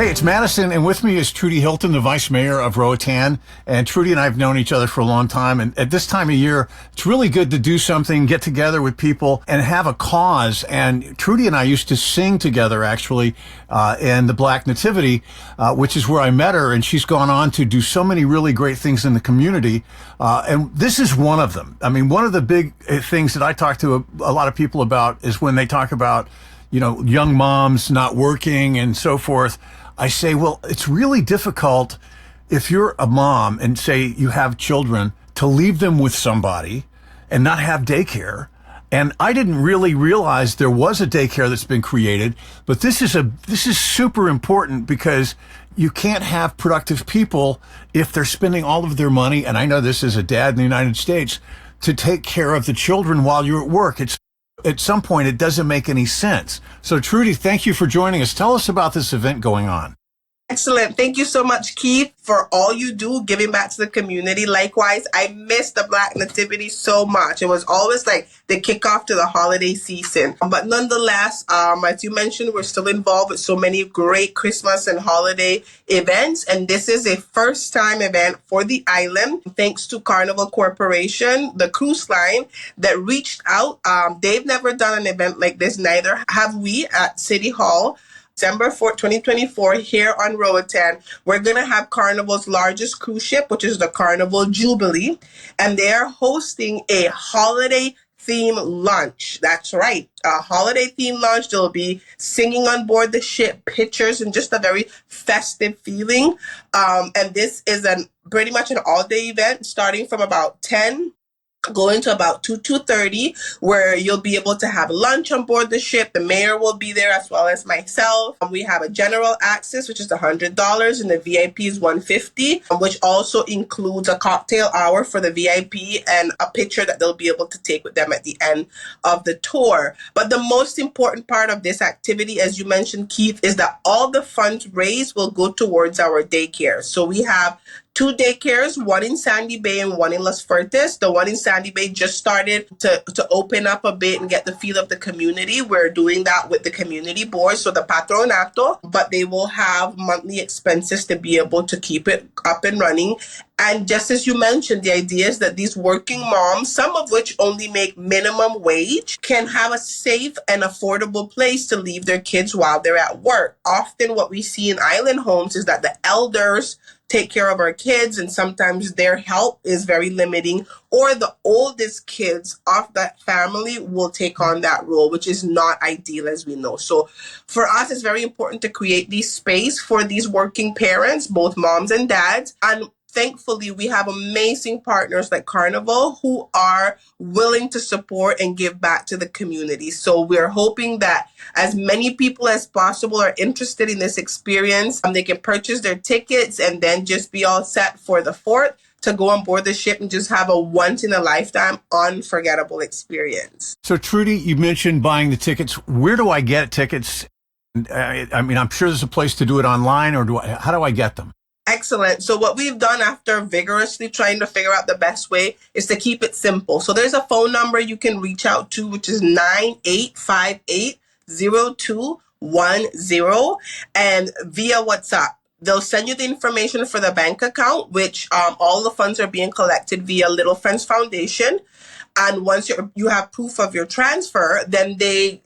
Hey, it's Madison, and with me is Trudy Hilton, the vice mayor of Roatan. And Trudy and I have known each other for a long time. And at this time of year, it's really good to do something, get together with people, and have a cause. And Trudy and I used to sing together, actually, in the Black Nativity, which is where I met her. And she's gone on to do so many really great things in the community. And this is one of them. I mean, one of the big things that I talk to a lot of people about is when they talk about, young moms not working and so forth. I say, well, it's really difficult if you're a mom and say you have children to leave them with somebody and not have daycare. And I didn't really realize there was a daycare that's been created, but this is super important because you can't have productive people if they're spending all of their money. And I know this as a dad in the United States to take care of the children while you're at work. At some point, it doesn't make any sense. So, Trudy, thank you for joining us. Tell us about this event going on. Excellent. Thank you so much, Keith, for all you do, giving back to the community. Likewise, I miss the Black Nativity so much. It was always like the kickoff to the holiday season. But nonetheless, as you mentioned, we're still involved with so many great Christmas and holiday events. And this is a first-time event for the island, thanks to Carnival Corporation, the cruise line that reached out. They've never done an event like this, neither have we at City Hall. December 4th, 2024, here on Roatan, we're going to have Carnival's largest cruise ship, which is the Carnival Jubilee, and they're hosting a holiday theme lunch. That's right, a holiday theme lunch. They'll be singing on board the ship, pictures, and just a very festive feeling. And this is pretty much an all-day event starting from about 10 going to about 2:30, where you'll be able to have lunch on board the ship. The mayor will be there as well as myself. We have a general access, which is $100, and the VIP is $150, which also includes a cocktail hour for the VIP and a picture that they'll be able to take with them at the end of the tour. But the most important part of this activity, as you mentioned, Keith, is that all the funds raised will go towards our daycare. So we have 2 daycares, one in Sandy Bay and one in Las Fuertes. The one in Sandy Bay just started to open up a bit and get the feel of the community. We're doing that with the community board, so the patronato, but they will have monthly expenses to be able to keep it up and running. And just as you mentioned, the idea is that these working moms, some of which only make minimum wage, can have a safe and affordable place to leave their kids while they're at work. Often what we see in island homes is that the elders take care of our kids, and sometimes their help is very limiting, or the oldest kids of that family will take on that role, which is not ideal, as we know. So for us, it's very important to create this space for these working parents, both moms and dads. And thankfully, we have amazing partners like Carnival who are willing to support and give back to the community. So we're hoping that as many people as possible are interested in this experience, they can purchase their tickets and then just be all set for the 4th to go on board the ship and just have a once-in-a-lifetime unforgettable experience. So, Trudy, you mentioned buying the tickets. Where do I get tickets? I mean, I'm sure there's a place to do it online, or how do I get them? Excellent. So what we've done after vigorously trying to figure out the best way is to keep it simple. So there's a phone number you can reach out to, which is 9858-0210, and via WhatsApp. They'll send you the information for the bank account, which all the funds are being collected via Little Friends Foundation. And once you have proof of your transfer, then they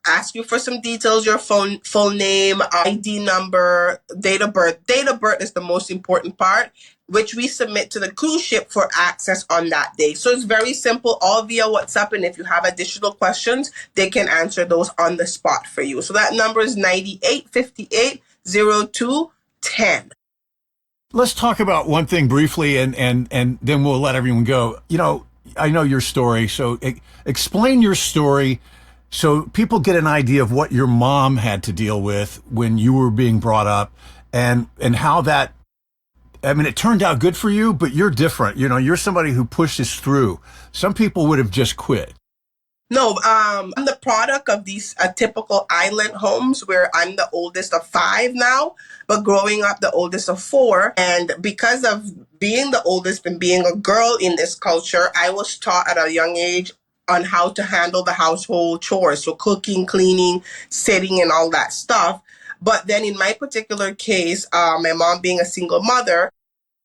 ask you for some details, your full name, ID number, date of birth. Date of birth is the most important part, which we submit to the cruise ship for access on that day. So it's very simple, all via WhatsApp. And if you have additional questions, they can answer those on the spot for you. So that number is 9858-0210. Let's talk about one thing briefly, and then we'll let everyone go. I know your story, so explain your story so people get an idea of what your mom had to deal with when you were being brought up, and how that, I mean, it turned out good for you, but you're different. You're somebody who pushes through. Some people would have just quit. No, I'm the product of these typical island homes where I'm the oldest of 5 now, but growing up the oldest of 4. And because of being the oldest and being a girl in this culture, I was taught at a young age on how to handle the household chores. So cooking, cleaning, sitting, and all that stuff. But then in my particular case, my mom being a single mother,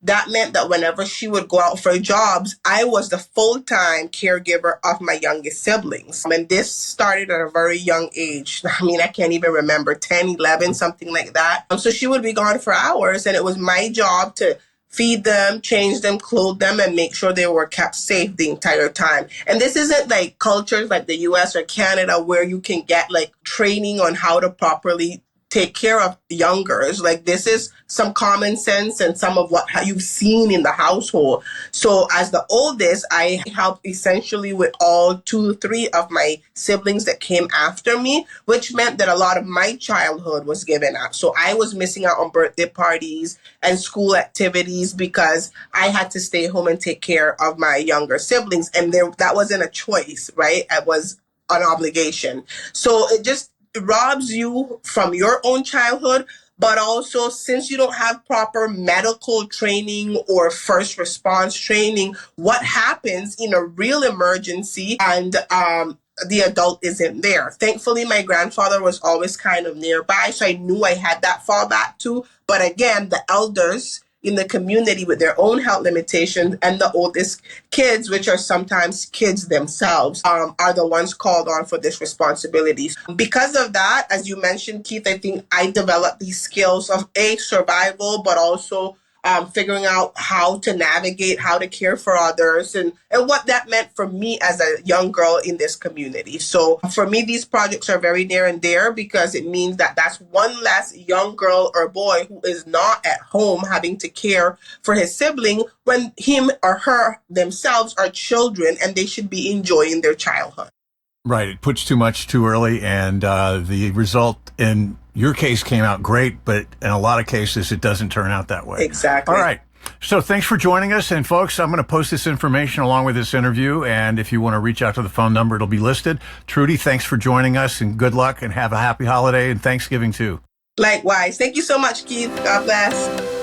that meant that whenever she would go out for jobs, I was the full-time caregiver of my youngest siblings. And this started at a very young age. I mean, I can't even remember, 10, 11, something like that. So she would be gone for hours, and it was my job to feed them, change them, clothe them, and make sure they were kept safe the entire time. And this isn't like cultures like the US or Canada where you can get like training on how to properly take care of youngers. Like, this is some common sense and some of what you've seen in the household. So as the oldest, I helped essentially with all 2, 3 of my siblings that came after me, which meant that a lot of my childhood was given up. So I was missing out on birthday parties and school activities because I had to stay home and take care of my younger siblings. And that wasn't a choice, right? It was an obligation. So it just robs you from your own childhood, but also since you don't have proper medical training or first response training, what happens in a real emergency and the adult isn't there. Thankfully, my grandfather was always kind of nearby, so I knew I had that fallback to. But again, the elders in the community with their own health limitations and the oldest kids, which are sometimes kids themselves, are the ones called on for this responsibility. Because of that, as you mentioned, Keith, I think I developed these skills of survival, but also figuring out how to navigate, how to care for others, and what that meant for me as a young girl in this community. So for me, these projects are very near and dear because it means that that's one less young girl or boy who is not at home having to care for his sibling when him or her themselves are children and they should be enjoying their childhood. Right. It puts too much too early, and the result in your case came out great, but in a lot of cases, it doesn't turn out that way. Exactly. All right. So thanks for joining us. And folks, I'm going to post this information along with this interview. And if you want to reach out to the phone number, it'll be listed. Trudy, thanks for joining us, and good luck, and have a happy holiday and Thanksgiving too. Likewise. Thank you so much, Keith. God bless.